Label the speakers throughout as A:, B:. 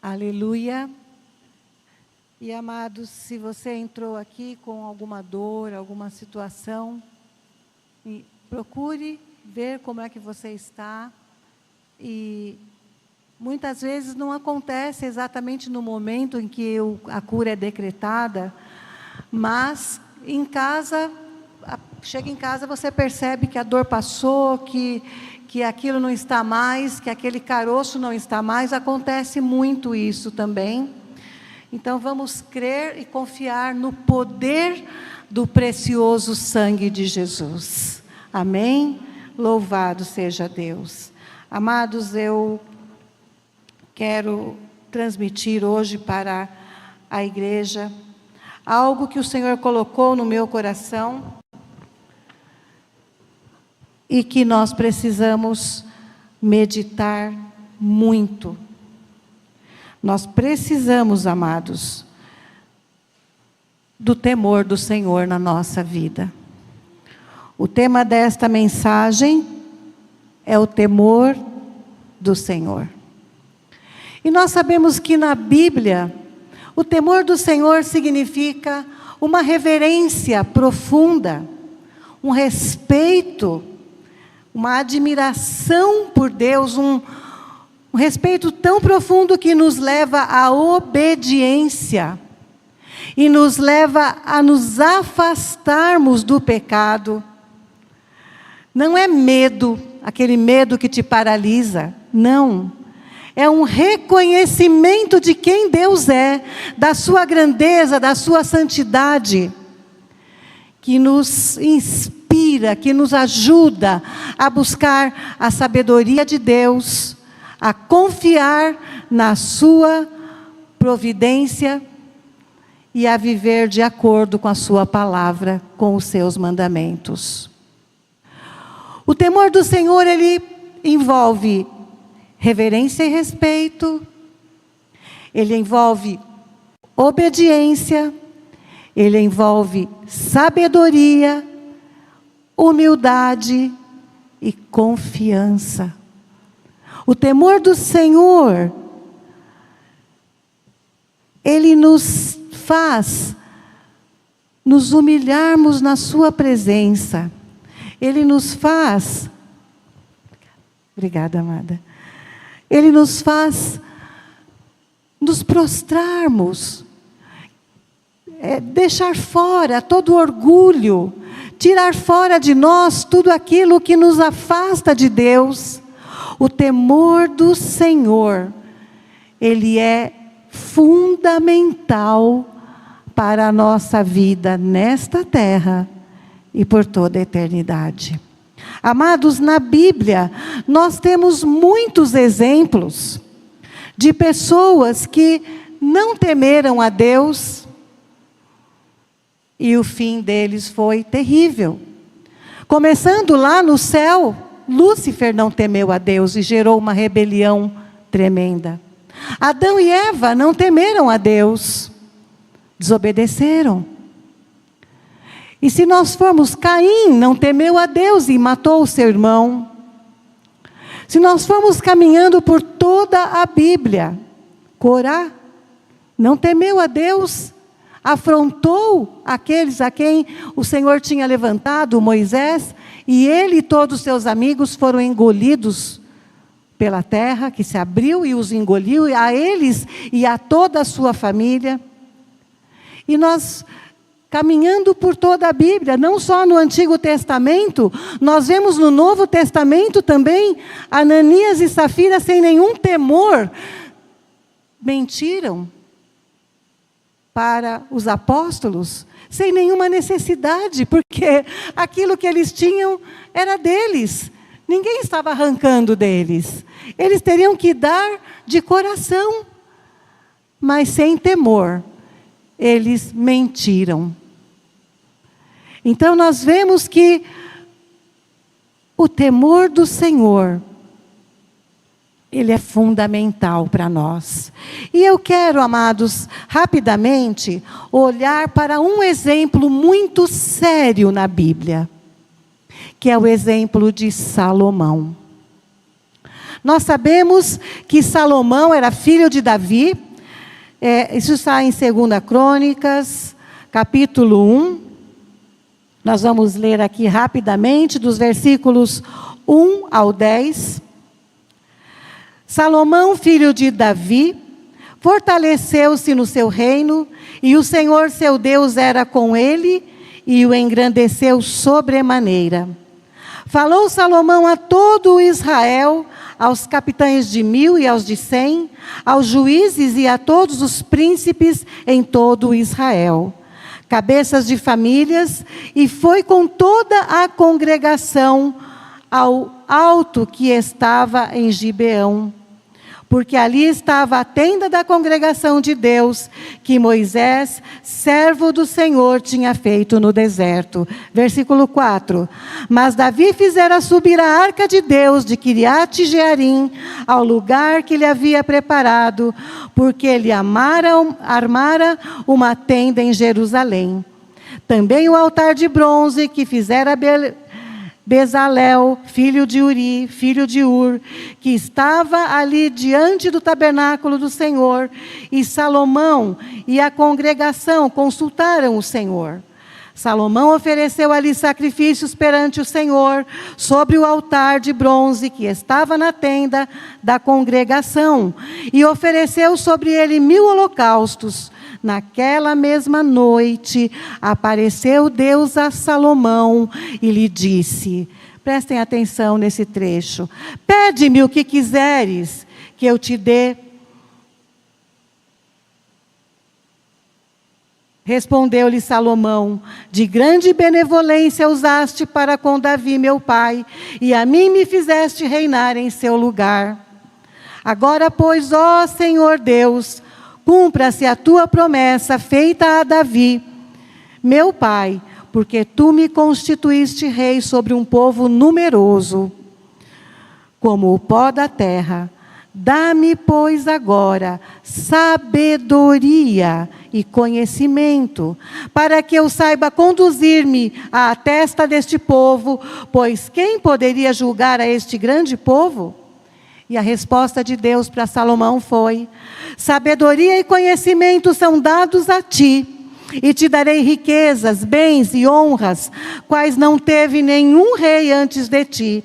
A: Aleluia. E amados, se você entrou aqui com alguma dor, alguma situação, procure ver como é que você está. E muitas vezes não acontece exatamente no momento em que a cura é decretada, mas em casa, chega em casa, você percebe que a dor passou, que aquilo não está mais, que aquele caroço não está mais. Acontece muito isso também. Então vamos crer e confiar no poder do precioso sangue de Jesus. Amém? Louvado seja Deus. Amados, eu quero transmitir hoje para a igreja algo que o Senhor colocou no meu coração e que nós precisamos meditar muito. Nós precisamos, amados, do temor do Senhor na nossa vida. O tema desta mensagem é o temor do Senhor. E nós sabemos que na Bíblia, o temor do Senhor significa uma reverência profunda, um respeito, uma admiração por Deus, um respeito tão profundo que nos leva à obediência e nos leva a nos afastarmos do pecado. Não é medo, aquele medo que te paralisa, não. É um reconhecimento de quem Deus é, da sua grandeza, da sua santidade, que nos inspira, que nos ajuda a buscar a sabedoria de Deus, a confiar na sua providência e a viver de acordo com a sua palavra, com os seus mandamentos. O temor do Senhor, ele envolve reverência e respeito, ele envolve obediência, ele envolve sabedoria, humildade e confiança. O temor do Senhor, ele nos faz nos humilharmos na sua presença. Ele nos faz, obrigada, amada. Ele nos faz nos prostrarmos, deixar fora todo orgulho, tirar fora de nós tudo aquilo que nos afasta de Deus. O temor do Senhor, ele é fundamental para a nossa vida nesta terra e por toda a eternidade. Amados, na Bíblia, nós temos muitos exemplos de pessoas que não temeram a Deus e o fim deles foi terrível. Começando lá no céu, Lúcifer não temeu a Deus e gerou uma rebelião tremenda. Adão e Eva não temeram a Deus, desobedeceram. E se nós formos, Caim não temeu a Deus e matou o seu irmão. Se nós formos caminhando por toda a Bíblia, Corá não temeu a Deus, afrontou aqueles a quem o Senhor tinha levantado, Moisés, e ele e todos os seus amigos foram engolidos pela terra, que se abriu e os engoliu, a eles e a toda a sua família. E nós, caminhando por toda a Bíblia, não só no Antigo Testamento, nós vemos no Novo Testamento também, Ananias e Safira, sem nenhum temor, mentiram para os apóstolos, sem nenhuma necessidade, porque aquilo que eles tinham era deles, ninguém estava arrancando deles, eles teriam que dar de coração, mas sem temor, eles mentiram. Então nós vemos que o temor do Senhor, ele é fundamental para nós. E eu quero, amados, rapidamente, olhar para um exemplo muito sério na Bíblia, que é o exemplo de Salomão. Nós sabemos que Salomão era filho de Davi. Isso está em 2 Crônicas, capítulo 1. Nós vamos ler aqui rapidamente, dos versículos 1 ao 10. Salomão, filho de Davi, fortaleceu-se no seu reino, e o Senhor seu Deus era com ele, e o engrandeceu sobremaneira. Falou Salomão a todo o Israel, aos capitães de 1000 e aos de 100, aos juízes e a todos os príncipes em todo o Israel, cabeças de famílias, e foi com toda a congregação ao alto que estava em Gibeão, porque ali estava a tenda da congregação de Deus, que Moisés, servo do Senhor, tinha feito no deserto. Versículo 4. Mas Davi fizera subir a arca de Deus de Quiriate Jearim, ao lugar que lhe havia preparado, porque ele armara uma tenda em Jerusalém. Também o altar de bronze que fizera Bezalel, filho de Uri, filho de Ur, que estava ali diante do tabernáculo do Senhor, e Salomão e a congregação consultaram o Senhor. Salomão ofereceu ali sacrifícios perante o Senhor, sobre o altar de bronze que estava na tenda da congregação, e ofereceu sobre ele 1000 holocaustos. Naquela mesma noite, apareceu Deus a Salomão e lhe disse, prestem atenção nesse trecho, pede-me o que quiseres que eu te dê. Respondeu-lhe Salomão, de grande benevolência usaste para com Davi meu pai, e a mim me fizeste reinar em seu lugar. Agora, pois, ó Senhor Deus, cumpra-se a tua promessa feita a Davi, meu pai, porque tu me constituíste rei sobre um povo numeroso, como o pó da terra. Dá-me, pois, agora sabedoria e conhecimento, para que eu saiba conduzir-me à testa deste povo, pois quem poderia julgar a este grande povo? E a resposta de Deus para Salomão foi, sabedoria e conhecimento são dados a ti, e te darei riquezas, bens e honras, quais não teve nenhum rei antes de ti,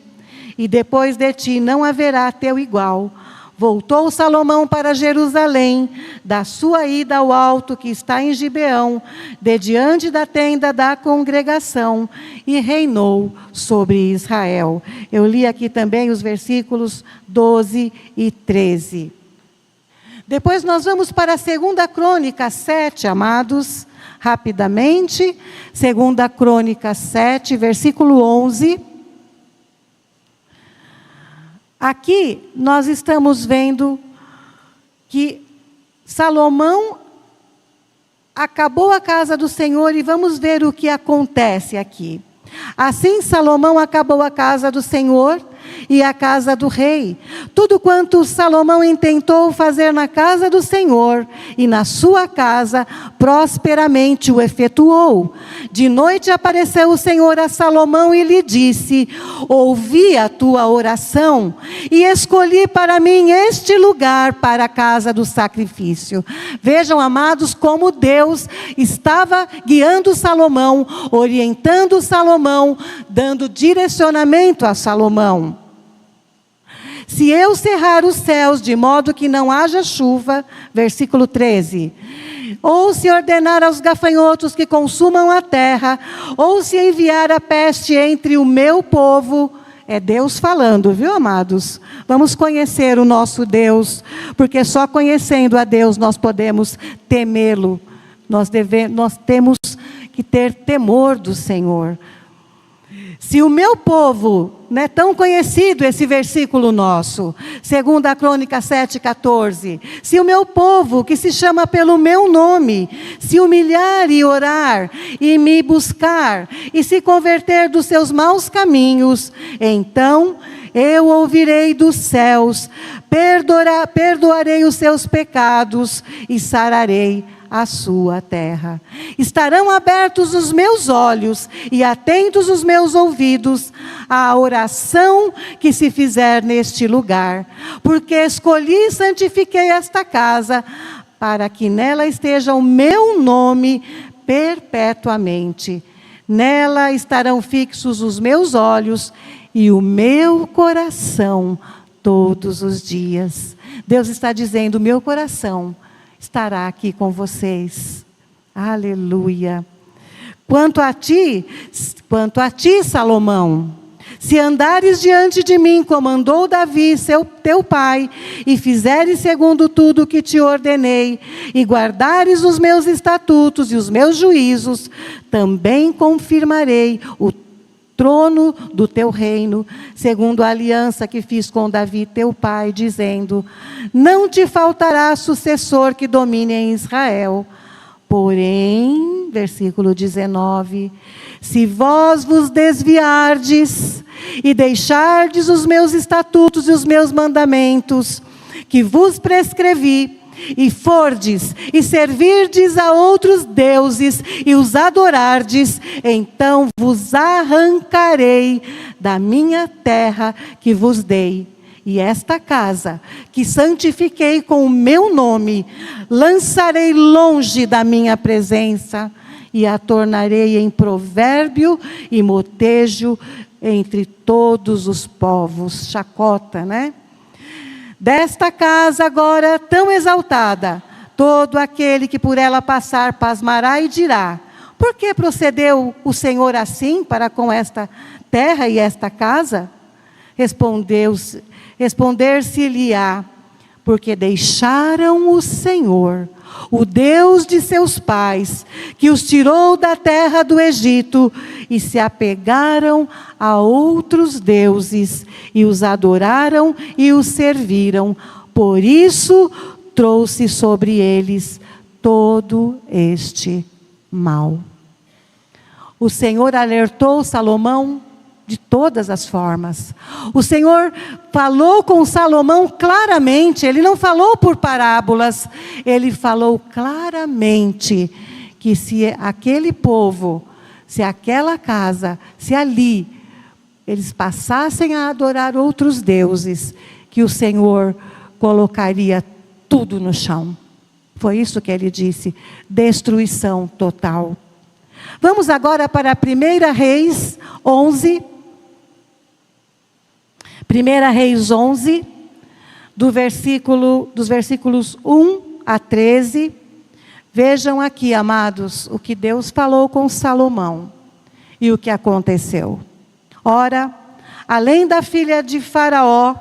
A: e depois de ti não haverá teu igual. Voltou Salomão para Jerusalém, da sua ida ao alto que está em Gibeão, de diante da tenda da congregação, e reinou sobre Israel. Eu li aqui também os versículos 12 e 13. Depois nós vamos para a 2 Crônica 7, amados, rapidamente. 2 Crônica 7, versículo 11. Aqui nós estamos vendo que Salomão acabou a casa do Senhor, e vamos ver o que acontece aqui. Assim Salomão acabou a casa do Senhor e a casa do rei. Tudo quanto Salomão intentou fazer na casa do Senhor e na sua casa, prosperamente o efetuou. De noite apareceu o Senhor a Salomão e lhe disse, ouvi a tua oração e escolhi para mim este lugar para a casa do sacrifício. Vejam, amados, como Deus estava guiando Salomão, orientando Salomão, dando direcionamento a Salomão. Se eu cerrar os céus de modo que não haja chuva, versículo 13, ou se ordenar aos gafanhotos que consumam a terra, ou se enviar a peste entre o meu povo, é Deus falando, viu, amados? Vamos conhecer o nosso Deus, porque só conhecendo a Deus nós podemos temê-lo. Nós temos que ter temor do Senhor. Se o meu povo, não é tão conhecido esse versículo nosso, 2 Crônica 7,14, se o meu povo, que se chama pelo meu nome, se humilhar e orar, e me buscar, e se converter dos seus maus caminhos, então eu ouvirei dos céus, perdoarei os seus pecados, e sararei a sua terra. Estarão abertos os meus olhos e atentos os meus ouvidos à oração que se fizer neste lugar, porque escolhi e santifiquei esta casa, para que nela esteja o meu nome perpetuamente. Nela estarão fixos os meus olhos e o meu coração todos os dias. Deus está dizendo: meu coração estará aqui com vocês. Aleluia. Quanto a ti, Salomão, se andares diante de mim, como andou Davi, teu pai, e fizeres segundo tudo o que te ordenei, e guardares os meus estatutos e os meus juízos, também confirmarei o trono do teu reino, segundo a aliança que fiz com Davi, teu pai, dizendo: não te faltará sucessor que domine em Israel. Porém, versículo 19, se vós vos desviardes e deixardes os meus estatutos e os meus mandamentos, que vos prescrevi, e fordes e servirdes a outros deuses e os adorardes, então vos arrancarei da minha terra que vos dei, e esta casa que santifiquei com o meu nome lançarei longe da minha presença, e a tornarei em provérbio e motejo entre todos os povos. Chacota, né? Desta casa agora tão exaltada, todo aquele que por ela passar pasmará e dirá: por que procedeu o Senhor assim para com esta terra e esta casa? Responder-se-lhe-á: porque deixaram o Senhor, o Deus de seus pais, que os tirou da terra do Egito, e se apegaram a outros deuses, e os adoraram e os serviram. Por isso trouxe sobre eles todo este mal. O Senhor alertou Salomão de todas as formas. O Senhor falou com Salomão claramente, ele não falou por parábolas, ele falou claramente que se aquele povo, se aquela casa, se ali eles passassem a adorar outros deuses, que o Senhor colocaria tudo no chão. Foi isso que ele disse: destruição total. Vamos agora para 1 Reis 11. 1 Reis 11, dos versículos 1 a 13. Vejam aqui, amados, o que Deus falou com Salomão e o que aconteceu. Ora, além da filha de Faraó,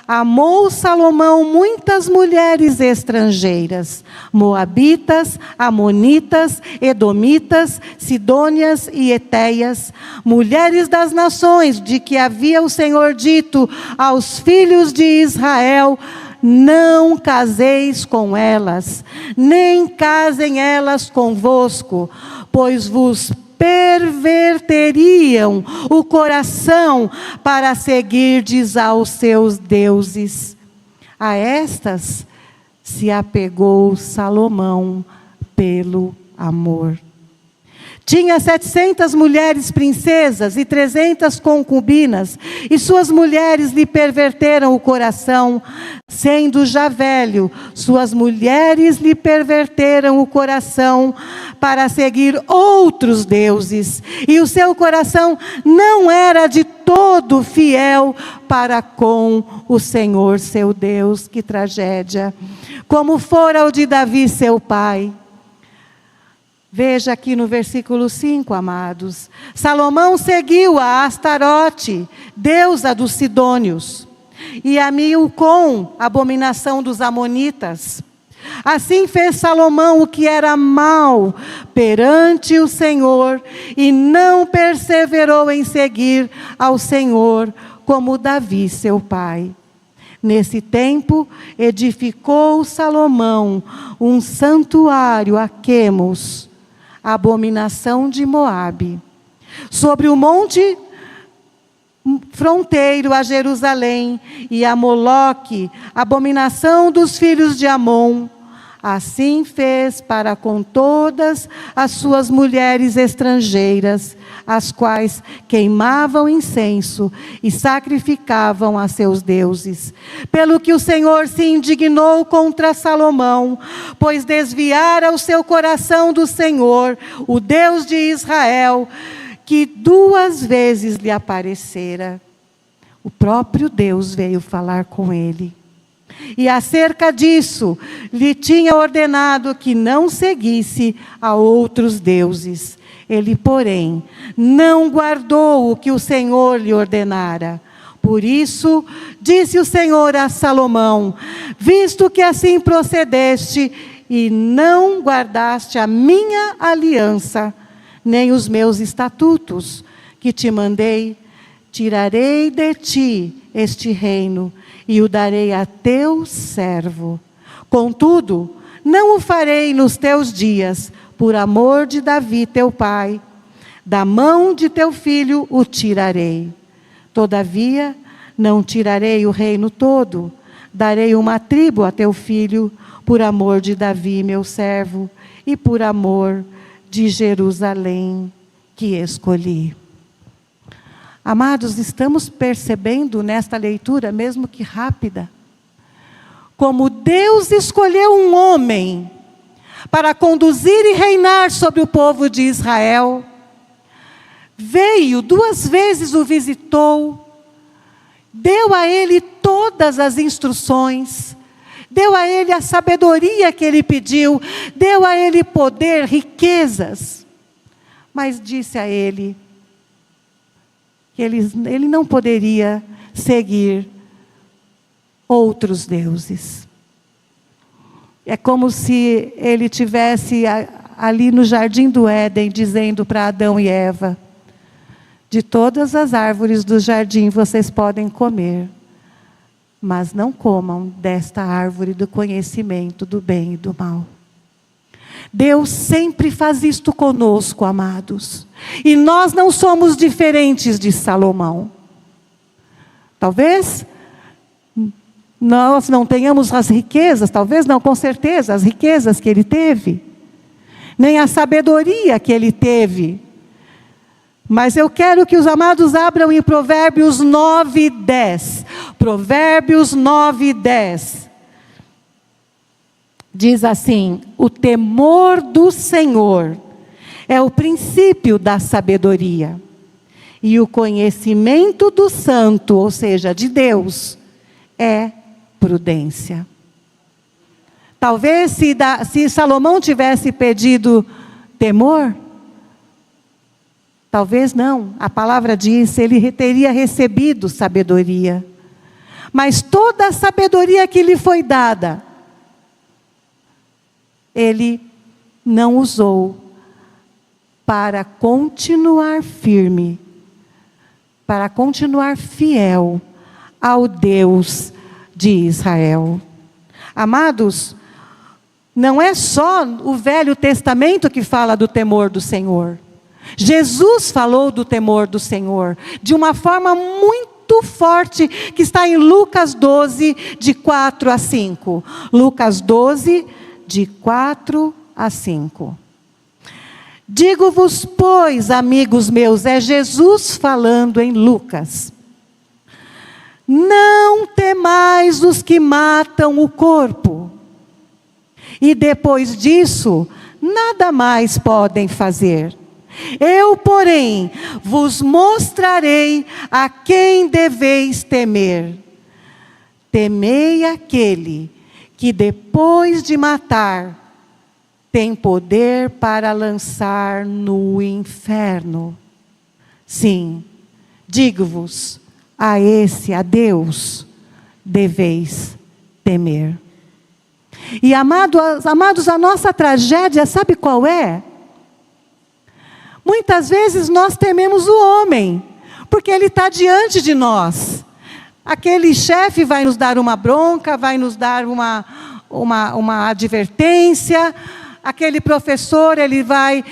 A: amou Salomão muitas mulheres estrangeiras, moabitas, amonitas, edomitas, sidônias e etéias, mulheres das nações de que havia o Senhor dito aos filhos de Israel: não caseis com elas, nem casem elas convosco, pois vos perverteriam o coração para seguirdes aos seus deuses. A estas se apegou Salomão pelo amor. Tinha 700 mulheres princesas e 300 concubinas, e suas mulheres lhe perverteram o coração, sendo já velho. Suas mulheres lhe perverteram o coração para seguir outros deuses, e o seu coração não era de todo fiel para com o Senhor seu Deus. Que tragédia! Como fora o de Davi seu pai. Veja aqui no versículo 5, amados. Salomão seguiu a Astarote, deusa dos sidônios, e a Milcom, abominação dos amonitas. Assim fez Salomão o que era mal perante o Senhor, e não perseverou em seguir ao Senhor como Davi seu pai. Nesse tempo, edificou Salomão um santuário a Quemos, a abominação de Moabe, sobre o monte fronteiro a Jerusalém, e a Moloque, abominação dos filhos de Amon, Assim fez para com todas as suas mulheres estrangeiras, as quais queimavam incenso e sacrificavam a seus deuses. Pelo que o Senhor se indignou contra Salomão, pois desviara o seu coração do Senhor, o Deus de Israel, que 2 vezes lhe aparecera. O próprio Deus veio falar com ele. E acerca disso, lhe tinha ordenado que não seguisse a outros deuses. Ele, porém, não guardou o que o Senhor lhe ordenara. Por isso, disse o Senhor a Salomão: visto que assim procedeste e não guardaste a minha aliança, nem os meus estatutos que te mandei, tirarei de ti este reino e o darei a teu servo. Contudo, não o farei nos teus dias, por amor de Davi teu pai. Da mão de teu filho o tirarei. Todavia, não tirarei o reino todo. Darei uma tribo a teu filho, por amor de Davi meu servo, e por amor de Jerusalém que escolhi. Amados, estamos percebendo nesta leitura, mesmo que rápida, como Deus escolheu um homem para conduzir e reinar sobre o povo de Israel. Veio, 2 vezes o visitou, deu a ele todas as instruções, deu a ele a sabedoria que ele pediu, deu a ele poder, riquezas, mas disse a ele que ele não poderia seguir outros deuses. É como se ele tivesse ali no jardim do Éden, dizendo para Adão e Eva: de todas as árvores do jardim vocês podem comer, mas não comam desta árvore do conhecimento do bem e do mal. Deus sempre faz isto conosco, amados. E nós não somos diferentes de Salomão. Talvez nós não tenhamos as riquezas, talvez não, com certeza, as riquezas que ele teve, nem a sabedoria que ele teve. Mas eu quero que os amados abram em Provérbios 9:10. Provérbios 9:10. Diz assim: o temor do Senhor é o princípio da sabedoria, e o conhecimento do santo, ou seja, de Deus, é prudência. Talvez se Salomão tivesse pedido temor, talvez não, a palavra diz, ele teria recebido sabedoria. Mas toda a sabedoria que lhe foi dada, ele não usou para continuar firme, para continuar fiel ao Deus de Israel. Amados, não é só o Velho Testamento que fala do temor do Senhor. Jesus falou do temor do Senhor de uma forma muito forte, que está em Lucas 12, de 4 a 5. Lucas 12, de 4 a 5. Digo-vos, pois, amigos meus, é Jesus falando em Lucas: não temais os que matam o corpo, e depois disso, nada mais podem fazer. Eu, porém, vos mostrarei a quem deveis temer. Temei aquele que depois de matar, tem poder para lançar no inferno. Sim, digo-vos, a esse, a Deus, deveis temer. E amados, a nossa tragédia, sabe qual é? Muitas vezes nós tememos o homem, porque ele está diante de nós. Aquele chefe vai nos dar uma bronca, vai nos dar uma advertência. Aquele professor, ele vai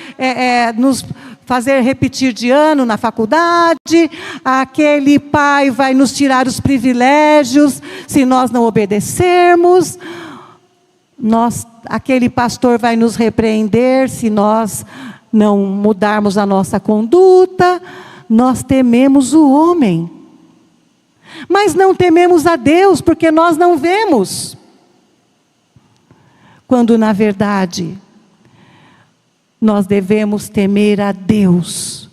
A: nos fazer repetir de ano na faculdade. Aquele pai vai nos tirar os privilégios se nós não obedecermos. aquele pastor vai nos repreender se nós não mudarmos a nossa conduta. Nós tememos o homem, mas não tememos a Deus, porque nós não vemos. Quando na verdade, nós devemos temer a Deus.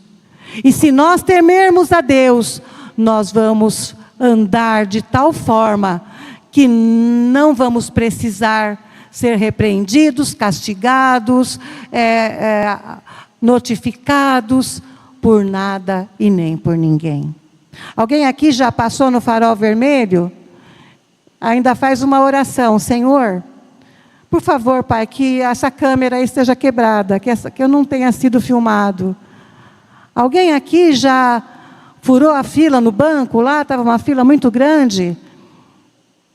A: E se nós temermos a Deus, nós vamos andar de tal forma que não vamos precisar ser repreendidos, castigados, notificados por nada e nem por ninguém. Alguém aqui já passou no farol vermelho? Ainda faz uma oração: Senhor, por favor, Pai, que essa câmera esteja quebrada, que eu não tenha sido filmado. Alguém aqui já furou a fila no banco? Lá estava uma fila muito grande.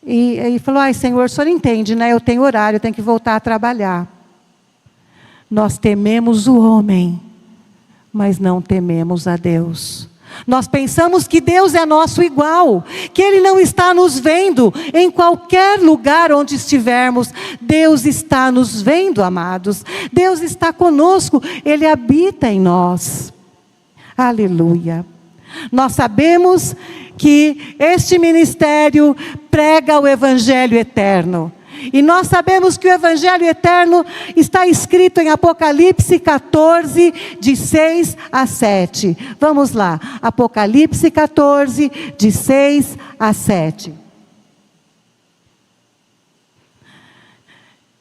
A: E falou: ai, Senhor, o Senhor entende, né? Eu tenho horário, eu tenho que voltar a trabalhar. Nós tememos o homem, mas não tememos a Deus. Nós pensamos que Deus é nosso igual, que Ele não está nos vendo. Em qualquer lugar onde estivermos, Deus está nos vendo, amados. Deus está conosco, Ele habita em nós. Aleluia. Nós sabemos que este ministério prega o Evangelho eterno. E nós sabemos que o Evangelho eterno está escrito em Apocalipse 14, de 6 a 7. Vamos lá, Apocalipse 14, de 6 a 7.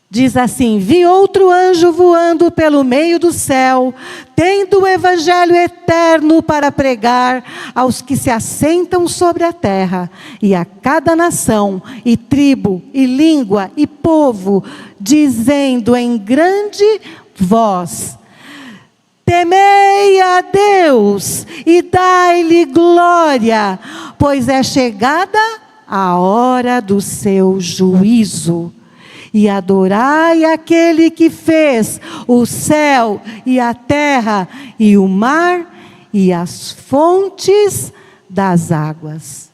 A: Diz assim: vi outro anjo voando pelo meio do céu, tendo o Evangelho eterno para pregar aos que se assentam sobre a terra, e a cada nação, e tribo, e língua, e povo, dizendo em grande voz: temei a Deus, e dai-lhe glória, pois é chegada a hora do seu juízo. E adorai aquele que fez o céu e a terra e o mar e as fontes das águas.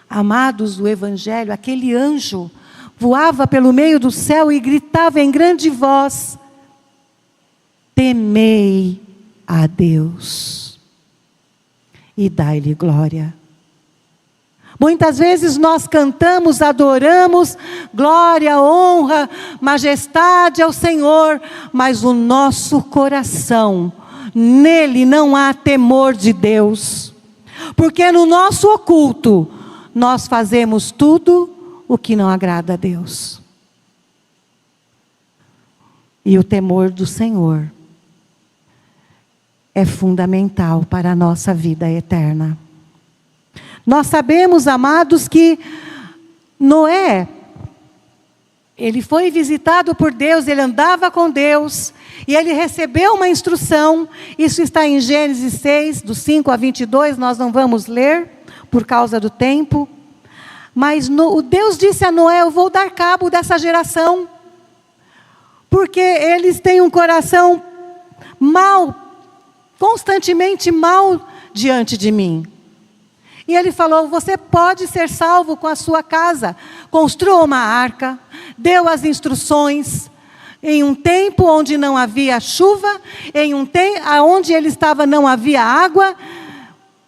A: Amados, o Evangelho, aquele anjo voava pelo meio do céu e gritava em grande voz: temei a Deus e dai-lhe glória. Muitas vezes nós cantamos, adoramos, glória, honra, majestade ao Senhor, mas o nosso coração, nele não há temor de Deus, porque no nosso oculto, nós fazemos tudo o que não agrada a Deus. E o temor do Senhor é fundamental para a nossa vida eterna. Nós sabemos, amados, que Noé, ele foi visitado por Deus, ele andava com Deus, e ele recebeu uma instrução. Isso está em Gênesis 6, do 5 a 22, nós não vamos ler, por causa do tempo. Mas o Deus disse a Noé: eu vou dar cabo dessa geração, porque eles têm um coração mau, constantemente mau diante de mim. E ele falou: você pode ser salvo com a sua casa. Construa uma arca. Deu as instruções. Em um tempo onde não havia chuva, em um tempo onde ele estava não havia água.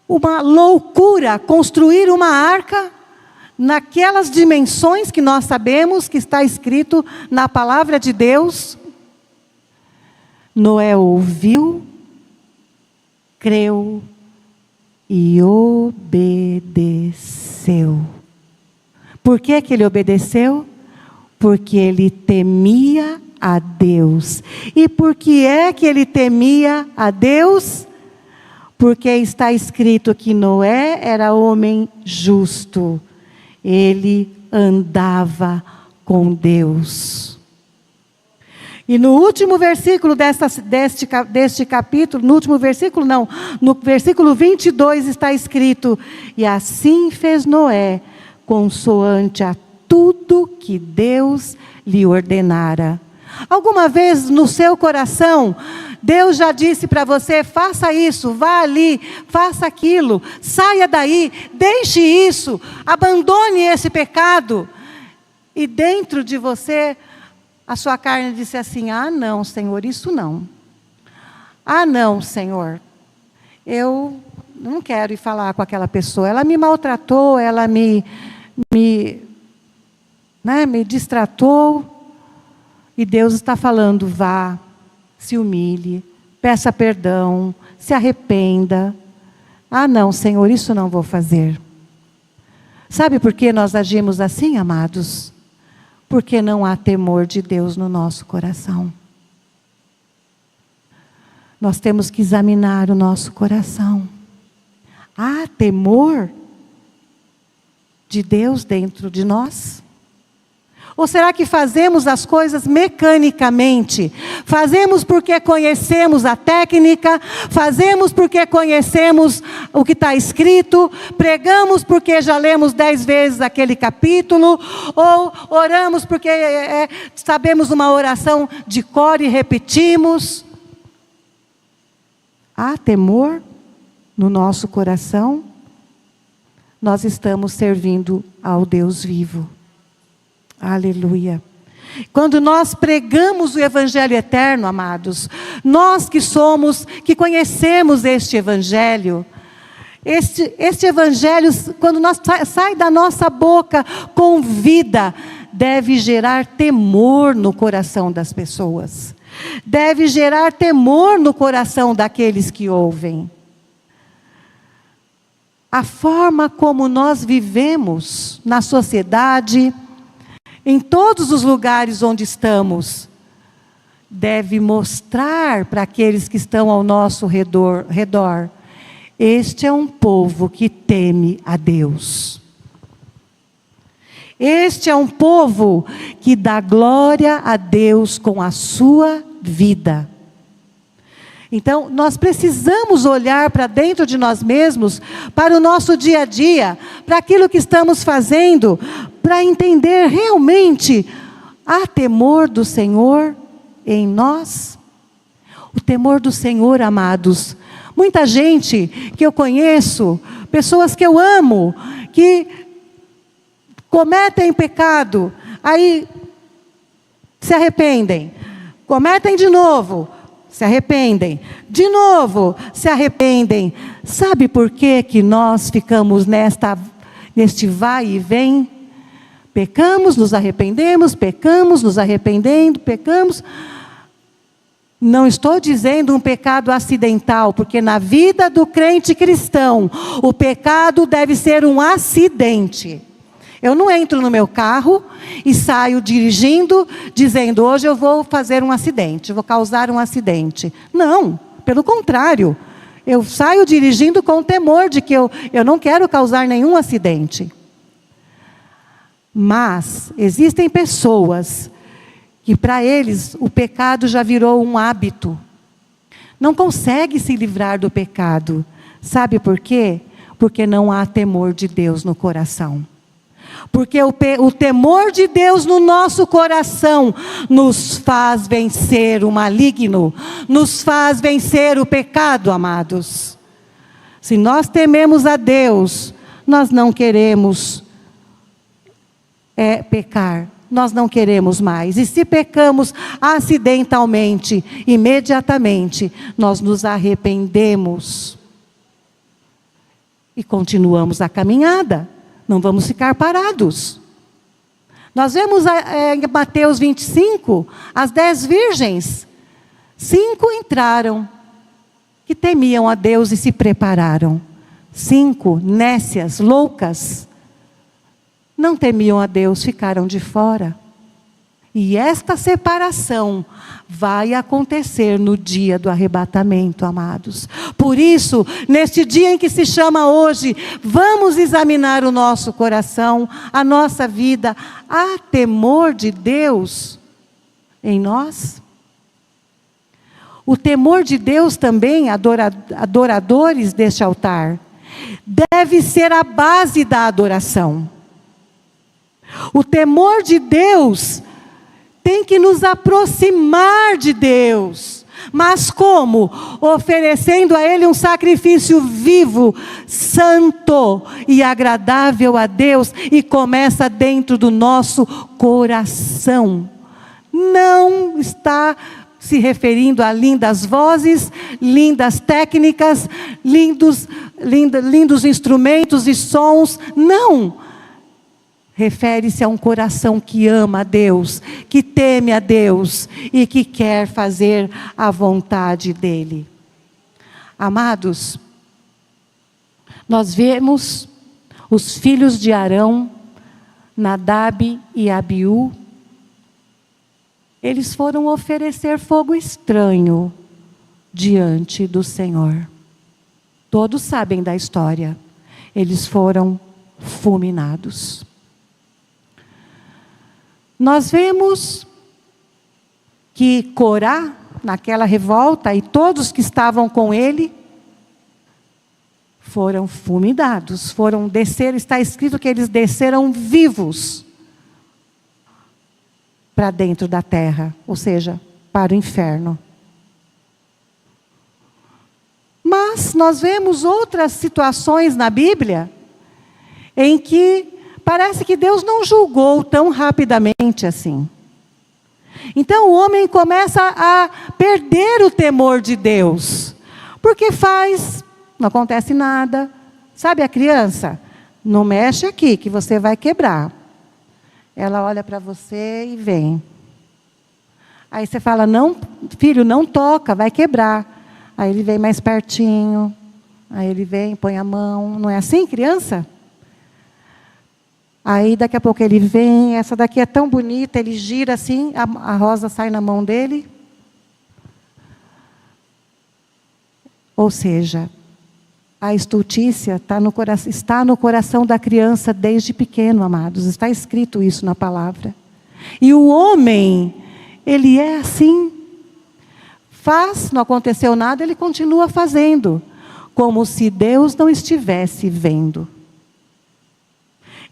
A: Uma loucura construir uma arca naquelas dimensões que nós sabemos que está escrito na palavra de Deus. Noé ouviu, creu e obedeceu. Por que que ele obedeceu? Porque ele temia a Deus. E por que é que ele temia a Deus? Porque está escrito que Noé era homem justo. Ele andava com Deus. E no último versículo deste capítulo, no último versículo não, no versículo 22 está escrito: e assim fez Noé, consoante a tudo que Deus lhe ordenara. Alguma vez no seu coração Deus já disse para você: faça isso, vá ali, faça aquilo, saia daí, deixe isso, abandone esse pecado. E dentro de você, a sua carne disse assim: ah não, Senhor, isso não. Ah não, Senhor, eu não quero ir falar com aquela pessoa, ela me maltratou, ela me distratou. E Deus está falando: vá, se humilhe, peça perdão, se arrependa. Ah não, Senhor, isso não vou fazer. Sabe por que nós agimos assim, amados? Porque não há temor de Deus no nosso coração. Nós temos que examinar o nosso coração. Há temor de Deus dentro de nós? Ou será que fazemos as coisas mecanicamente? Fazemos porque conhecemos a técnica, fazemos porque conhecemos o que está escrito, pregamos porque já lemos 10 vezes aquele capítulo, ou oramos porque sabemos uma oração de cor e repetimos. Há temor no nosso coração? Nós estamos servindo ao Deus vivo. Aleluia. Quando nós pregamos o Evangelho eterno, amados, nós que conhecemos este Evangelho, este Evangelho, quando sai da nossa boca com vida, deve gerar temor no coração das pessoas. Deve gerar temor no coração daqueles que ouvem. A forma como nós vivemos na sociedade, em todos os lugares onde estamos, deve mostrar para aqueles que estão ao nosso redor: este é um povo que teme a Deus. Este é um povo que dá glória a Deus com a sua vida. Então, nós precisamos olhar para dentro de nós mesmos, para o nosso dia a dia, para aquilo que estamos fazendo, para entender realmente: há temor do Senhor em nós? O temor do Senhor, amados. Muita gente que eu conheço, pessoas que eu amo, que cometem pecado, aí se arrependem, cometem de novo, se arrependem, de novo, se arrependem. Sabe por que nós ficamos neste vai e vem? Pecamos, nos arrependemos, pecamos, nos arrependendo, pecamos. Não estou dizendo um pecado acidental, porque na vida do crente cristão, o pecado deve ser um acidente. Eu não entro no meu carro e saio dirigindo, dizendo: hoje eu vou fazer um acidente, vou causar um acidente. Não, pelo contrário. Eu saio dirigindo com temor de que eu não quero causar nenhum acidente. Mas existem pessoas que para eles o pecado já virou um hábito. Não consegue se livrar do pecado. Sabe por quê? Porque não há temor de Deus no coração. Porque o temor de Deus no nosso coração nos faz vencer o maligno, nos faz vencer o pecado, amados. Se nós tememos a Deus, nós não queremos pecar, nós não queremos mais. E se pecamos acidentalmente, imediatamente, nós nos arrependemos e continuamos a caminhada. Não vamos ficar parados. Nós vemos em Mateus 25, as 10 virgens. 5 entraram, que temiam a Deus e se prepararam. 5 nécias, loucas, não temiam a Deus, ficaram de fora. E esta separação vai acontecer no dia do arrebatamento, amados. Por isso, neste dia em que se chama hoje, vamos examinar o nosso coração, a nossa vida. Há temor de Deus em nós? O temor de Deus também, adoradores deste altar, deve ser a base da adoração. O temor de Deus tem que nos aproximar de Deus, Mas como? Oferecendo a Ele um sacrifício vivo, santo e agradável a Deus, e começa dentro do nosso coração. Não está se referindo a lindas vozes, lindas técnicas, lindos instrumentos e sons. Não! Refere-se a um coração que ama a Deus, que teme a Deus e que quer fazer a vontade dEle. Amados, nós vemos os filhos de Arão, Nadab e Abiú. Eles foram oferecer fogo estranho diante do Senhor. Todos sabem da história. Eles foram fulminados. Nós vemos que Corá, naquela revolta, e todos que estavam com ele, foram fulminados, foram descer, está escrito que eles desceram vivos para dentro da terra, ou seja, para o inferno. Mas nós vemos outras situações na Bíblia em que parece que Deus não julgou tão rapidamente assim. Então o homem começa a perder o temor de Deus. Porque não acontece nada. Sabe a criança? Não mexe aqui que você vai quebrar. Ela olha para você e vem. Aí você fala, não, filho, não toca, vai quebrar. Aí ele vem mais pertinho. Aí ele vem, põe a mão. Não é assim, criança? Aí daqui a pouco ele vem, essa daqui é tão bonita, ele gira assim, a rosa sai na mão dele. Ou seja, a estultícia está no coração da criança desde pequeno, amados. Está escrito isso na palavra. E o homem, ele é assim. Não aconteceu nada, ele continua fazendo. Como se Deus não estivesse vendo.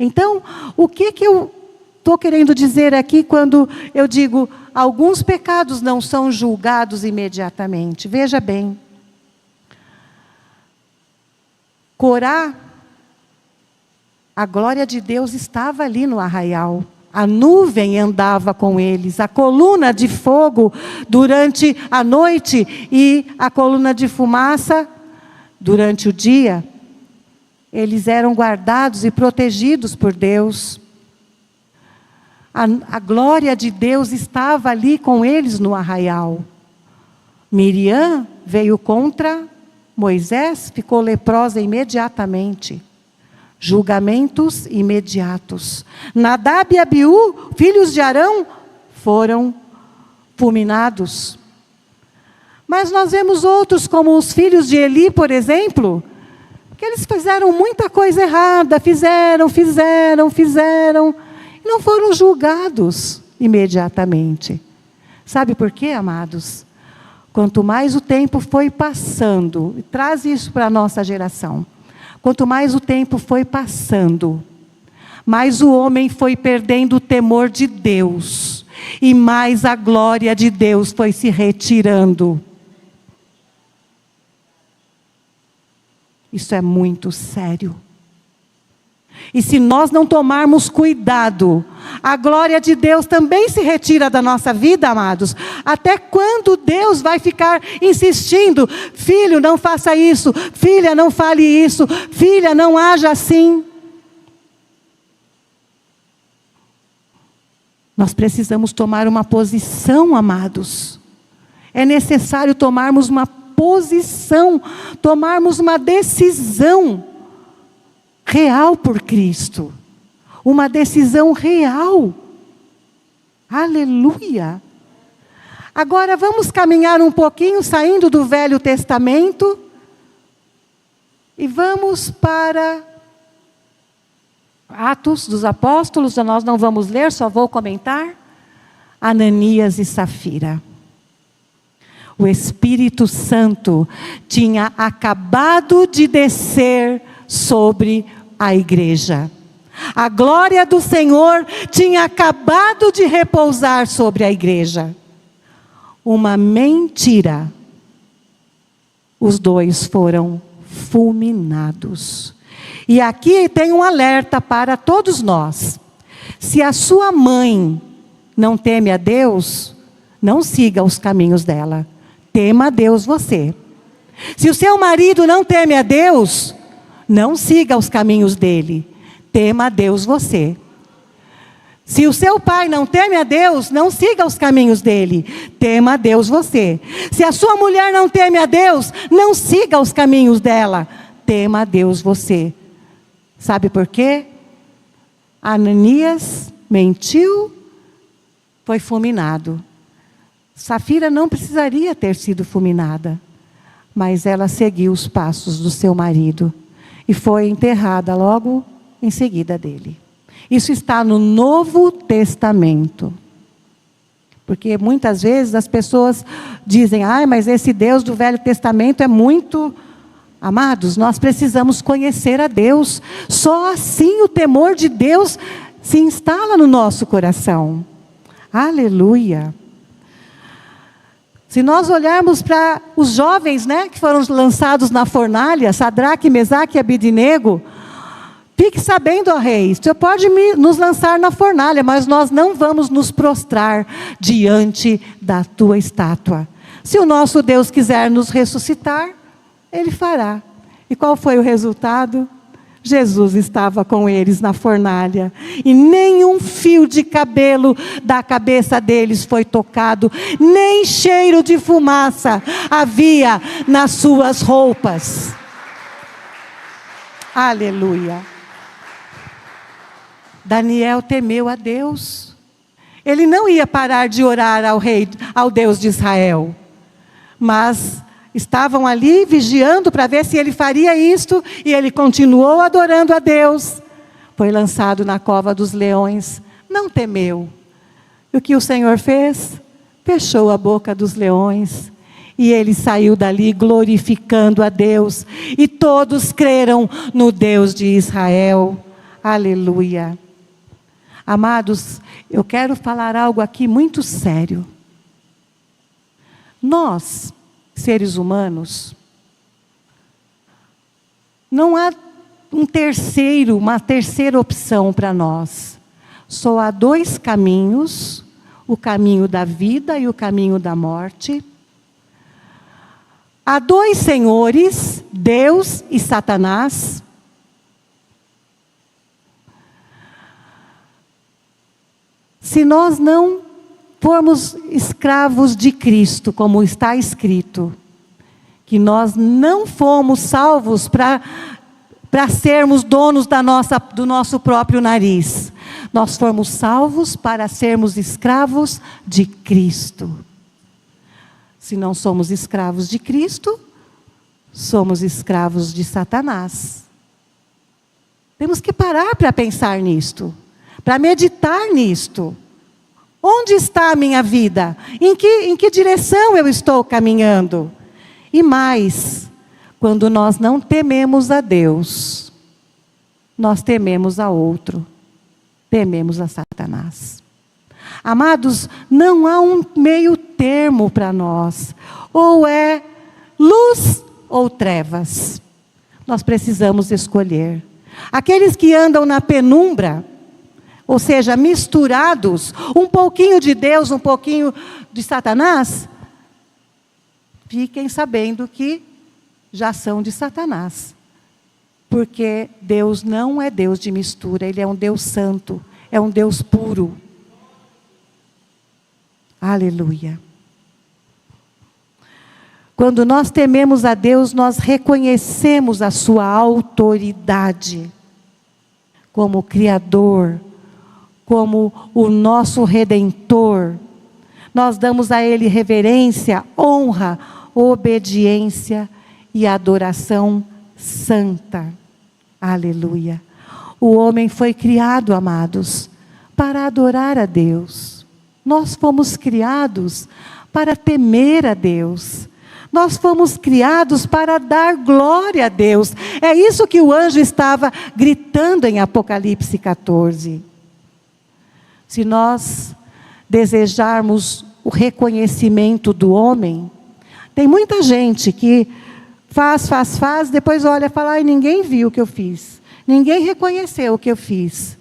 A: Então, o que eu estou querendo dizer aqui quando eu digo alguns pecados não são julgados imediatamente? Veja bem. Corá, a glória de Deus estava ali no arraial. A nuvem andava com eles, a coluna de fogo durante a noite e a coluna de fumaça durante o dia. Eles eram guardados e protegidos por Deus. A glória de Deus estava ali com eles no arraial. Miriam veio contra Moisés, ficou leprosa imediatamente. Julgamentos imediatos. Nadab e Abiú, filhos de Arão, foram fulminados. Mas nós vemos outros, como os filhos de Eli, por exemplo, que eles fizeram muita coisa errada, fizeram, e não foram julgados imediatamente. Sabe por quê, amados? Quanto mais o tempo foi passando, e traz isso para a nossa geração, quanto mais o tempo foi passando, mais o homem foi perdendo o temor de Deus, e mais a glória de Deus foi se retirando. Isso é muito sério. E se nós não tomarmos cuidado, a glória de Deus também se retira da nossa vida, amados. Até quando Deus vai ficar insistindo? Filho, não faça isso. Filha, não fale isso. Filha, não haja assim. Nós precisamos tomar uma posição, amados. É necessário tomarmos uma posição, tomarmos uma decisão real por Cristo. Uma decisão real. Aleluia. Agora vamos caminhar um pouquinho, saindo do Velho Testamento, e vamos para Atos dos Apóstolos. Nós não vamos ler, só vou comentar. Ananias e Safira. O Espírito Santo tinha acabado de descer sobre a igreja. A glória do Senhor tinha acabado de repousar sobre a igreja. uma mentira, os dois foram fulminados. E aqui tem um alerta para todos nós. Se a sua mãe não teme a Deus, não siga os caminhos dela. Tema a Deus você. Se o seu marido não teme a Deus, não siga os caminhos dele. Tema a Deus você. Se o seu pai não teme a Deus, não siga os caminhos dele. Tema a Deus você. Se a sua mulher não teme a Deus, não siga os caminhos dela. Tema a Deus você. Sabe por quê? Ananias mentiu, foi fulminado. Safira não precisaria ter sido fulminada, mas ela seguiu os passos do seu marido e foi enterrada logo em seguida dele. Isso está no Novo Testamento. Porque muitas vezes as pessoas dizem, mas esse Deus do Velho Testamento é muito... Amados, nós precisamos conhecer a Deus. Só assim o temor de Deus se instala no nosso coração. Aleluia. Se nós olharmos para os jovens, que foram lançados na fornalha, Sadraque, Mesaque e Abednego, fique sabendo, ó rei, o Senhor pode nos lançar na fornalha, mas nós não vamos nos prostrar diante da tua estátua. Se o nosso Deus quiser nos ressuscitar, Ele fará. E qual foi o resultado? Jesus estava com eles na fornalha. E nenhum fio de cabelo da cabeça deles foi tocado. Nem cheiro de fumaça havia nas suas roupas. Aleluia. Daniel temeu a Deus. Ele não ia parar de orar ao Deus de Israel. Mas... estavam ali vigiando para ver se ele faria isto, e ele continuou adorando a Deus. Foi lançado na cova dos leões, não temeu. E o que o Senhor fez? Fechou a boca dos leões, e ele saiu dali glorificando a Deus, e todos creram no Deus de Israel. Aleluia. Amados, eu quero falar algo aqui muito sério. Nós, seres humanos, não há uma terceira opção para nós. Só há dois caminhos, o caminho da vida e o caminho da morte. Há dois senhores, Deus e Satanás. Se nós não formos escravos de Cristo, como está escrito, que nós não fomos salvos para sermos donos do nosso próprio nariz. Nós fomos salvos para sermos escravos de Cristo. Se não somos escravos de Cristo, somos escravos de Satanás. Temos que parar para pensar nisto, para meditar nisto. Onde está a minha vida? Em que direção eu estou caminhando? E mais, quando nós não tememos a Deus, nós tememos a outro, tememos a Satanás. Amados, não há um meio termo para nós. Ou é luz ou trevas. Nós precisamos escolher. Aqueles que andam na penumbra, ou seja, misturados, um pouquinho de Deus, um pouquinho de Satanás, fiquem sabendo que já são de Satanás. Porque Deus não é Deus de mistura, Ele é um Deus santo, é um Deus puro. Aleluia. Quando nós tememos a Deus, nós reconhecemos a sua autoridade como Criador, como o nosso Redentor. Nós damos a Ele reverência, honra, obediência e adoração santa. Aleluia. O homem foi criado, amados, para adorar a Deus. Nós fomos criados para temer a Deus. Nós fomos criados para dar glória a Deus. É isso que o anjo estava gritando em Apocalipse 14. Se nós desejarmos o reconhecimento do homem. Tem muita gente que faz, depois olha e fala: ai, ninguém viu o que eu fiz, ninguém reconheceu o que eu fiz.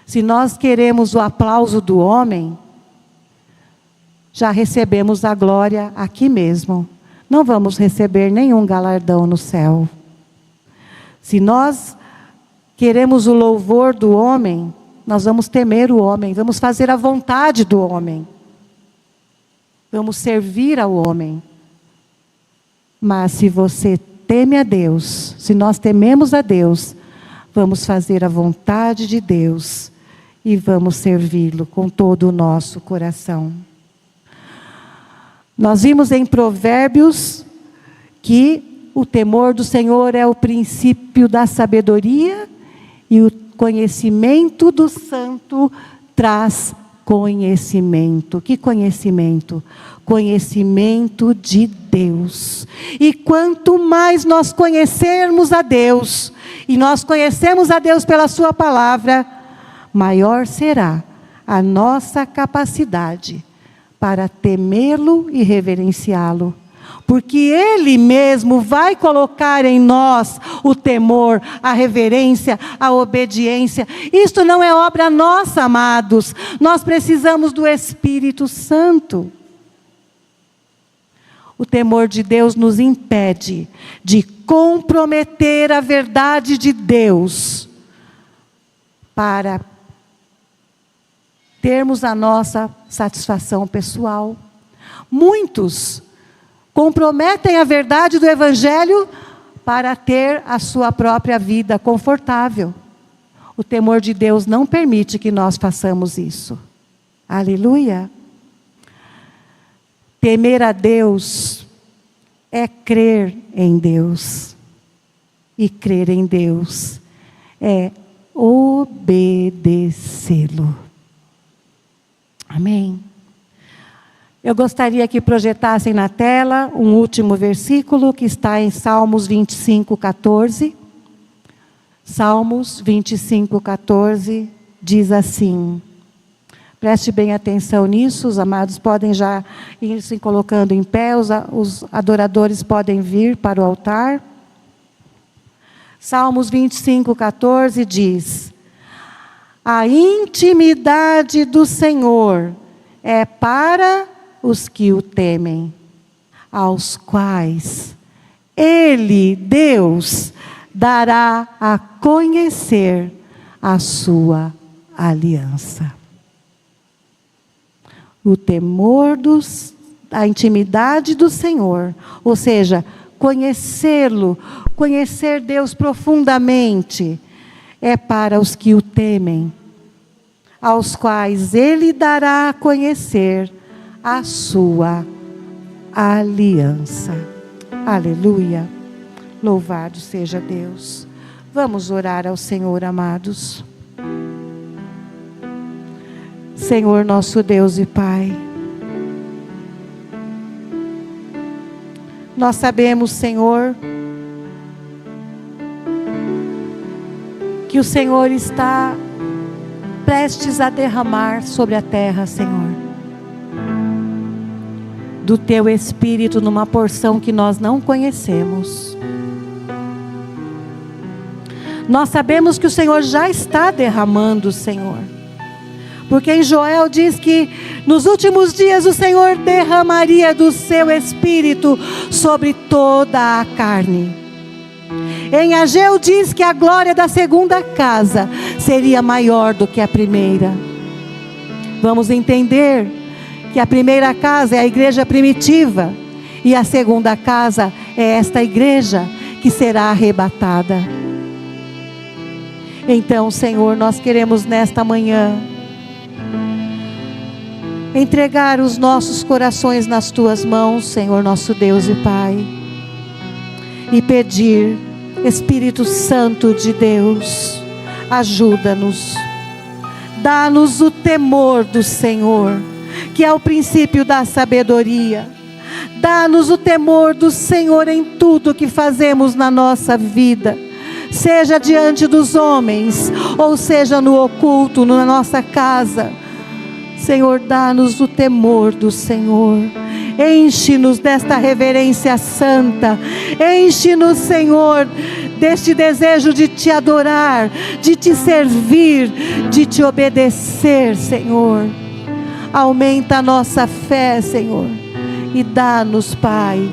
A: Se nós queremos o aplauso do homem, já recebemos a glória aqui mesmo. Não vamos receber nenhum galardão no céu. Se nós queremos o louvor do homem, nós vamos temer o homem, vamos fazer a vontade do homem. Vamos servir ao homem. Mas se você teme a Deus, se nós tememos a Deus, vamos fazer a vontade de Deus e vamos servi-lo com todo o nosso coração. Nós vimos em Provérbios que o temor do Senhor é o princípio da sabedoria e o conhecimento do santo traz conhecimento. Que conhecimento? Conhecimento de Deus. E quanto mais nós conhecermos a Deus, e nós conhecemos a Deus pela sua palavra, maior será a nossa capacidade para temê-lo e reverenciá-lo. Porque Ele mesmo vai colocar em nós o temor, a reverência, a obediência. Isto não é obra nossa, amados. Nós precisamos do Espírito Santo. O temor de Deus nos impede de comprometer a verdade de Deus para termos a nossa satisfação pessoal. Muitos comprometem a verdade do Evangelho para ter a sua própria vida confortável. O temor de Deus não permite que nós façamos isso. Aleluia. Temer a Deus é crer em Deus. E crer em Deus é obedecê-lo. Amém. Eu gostaria que projetassem na tela um último versículo que está em Salmos 25:14. Salmos 25:14 diz assim. Preste bem atenção nisso, os amados podem já ir se colocando em pé, os adoradores podem vir para o altar. Salmos 25:14 diz: a intimidade do Senhor é para os que o temem, aos quais Ele, Deus, dará a conhecer a sua aliança. O temor a intimidade do Senhor, ou seja, conhecê-lo, conhecer Deus profundamente, é para os que o temem, aos quais Ele dará a conhecer a sua aliança. Aleluia. Louvado seja Deus. Vamos orar ao Senhor, amados. Senhor nosso Deus e Pai, nós sabemos, Senhor, que o Senhor está prestes a derramar sobre a terra, Senhor, do Teu Espírito numa porção que nós não conhecemos. Nós sabemos que o Senhor já está derramando, Senhor. Porque em Joel diz que nos últimos dias o Senhor derramaria do seu Espírito sobre toda a carne. Em Ageu diz que a glória da segunda casa seria maior do que a primeira. Vamos entender que a primeira casa é a igreja primitiva e a segunda casa é esta igreja que será arrebatada. Então, Senhor, nós queremos nesta manhã entregar os nossos corações nas Tuas mãos, Senhor nosso Deus e Pai, e pedir: Espírito Santo de Deus, ajuda-nos, dá-nos o temor do Senhor, que é o princípio da sabedoria. Dá-nos o temor do Senhor em tudo que fazemos na nossa vida, seja diante dos homens, ou seja no oculto, na nossa casa. Senhor, dá-nos o temor do Senhor. Enche-nos desta reverência santa. Enche-nos, Senhor, deste desejo de te adorar, de te servir, de te obedecer, Senhor. Aumenta a nossa fé, Senhor, e dá-nos, Pai,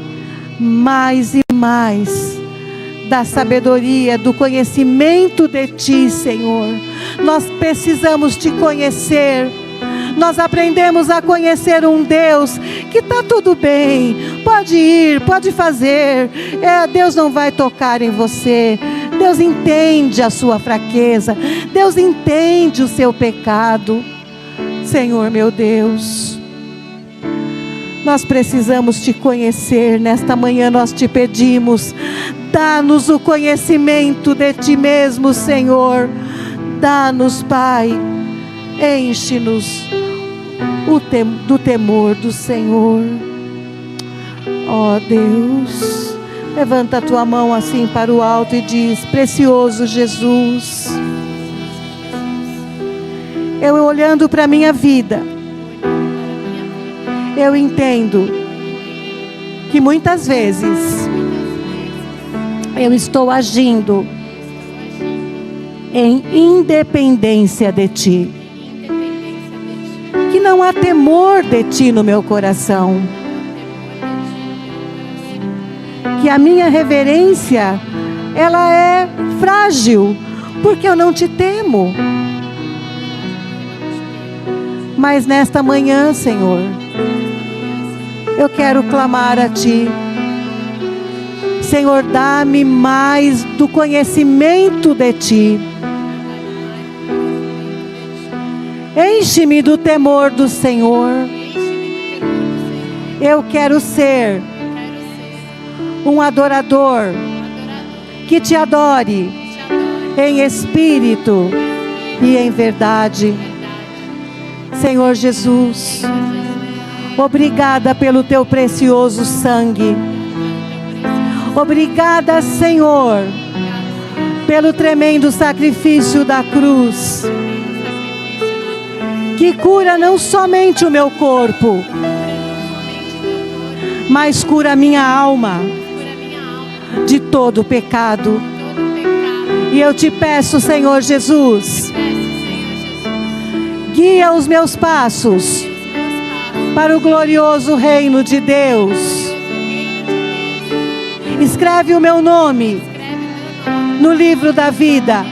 A: mais e mais da sabedoria, do conhecimento de Ti, Senhor. Nós precisamos Te conhecer. Nós aprendemos a conhecer um Deus que está tudo bem, pode ir, pode fazer, Deus não vai tocar em você. Deus entende a sua fraqueza, Deus entende o seu pecado. Senhor meu Deus, nós precisamos Te conhecer. Nesta manhã nós Te pedimos, dá-nos o conhecimento de Ti mesmo, Senhor. Dá-nos, Pai, enche-nos do temor do Senhor. Ó Deus, levanta a tua mão assim para o alto e diz: precioso Jesus, eu olhando para a minha vida, eu entendo que muitas vezes eu estou agindo em independência de Ti, que não há temor de Ti no meu coração, que a minha reverência, ela é frágil, porque eu não Te temo. Mas nesta manhã, Senhor, eu quero clamar a Ti. Senhor, dá-me mais do conhecimento de Ti. Enche-me do temor do Senhor. Eu quero ser um adorador que Te adore em espírito e em verdade. Senhor Jesus, obrigada pelo Teu precioso sangue. Obrigada, Senhor, pelo tremendo sacrifício da cruz, que cura não somente o meu corpo, mas cura a minha alma de todo pecado. E eu Te peço, Senhor Jesus, guia os meus passos para o glorioso reino de Deus. Escreve o meu nome no livro da vida.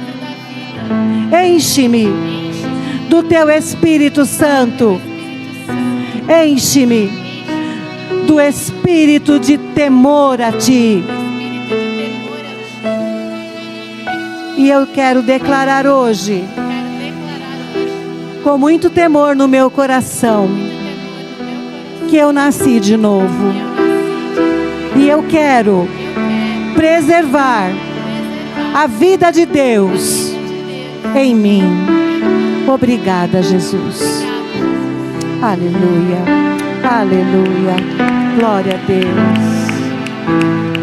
A: Enche-me do Teu Espírito Santo. Enche-me do espírito de temor a Ti. E eu quero declarar hoje, com muito temor no meu coração, que eu nasci de novo. E eu quero preservar a vida de Deus em mim. Obrigada, Jesus. Aleluia. Aleluia. Glória a Deus.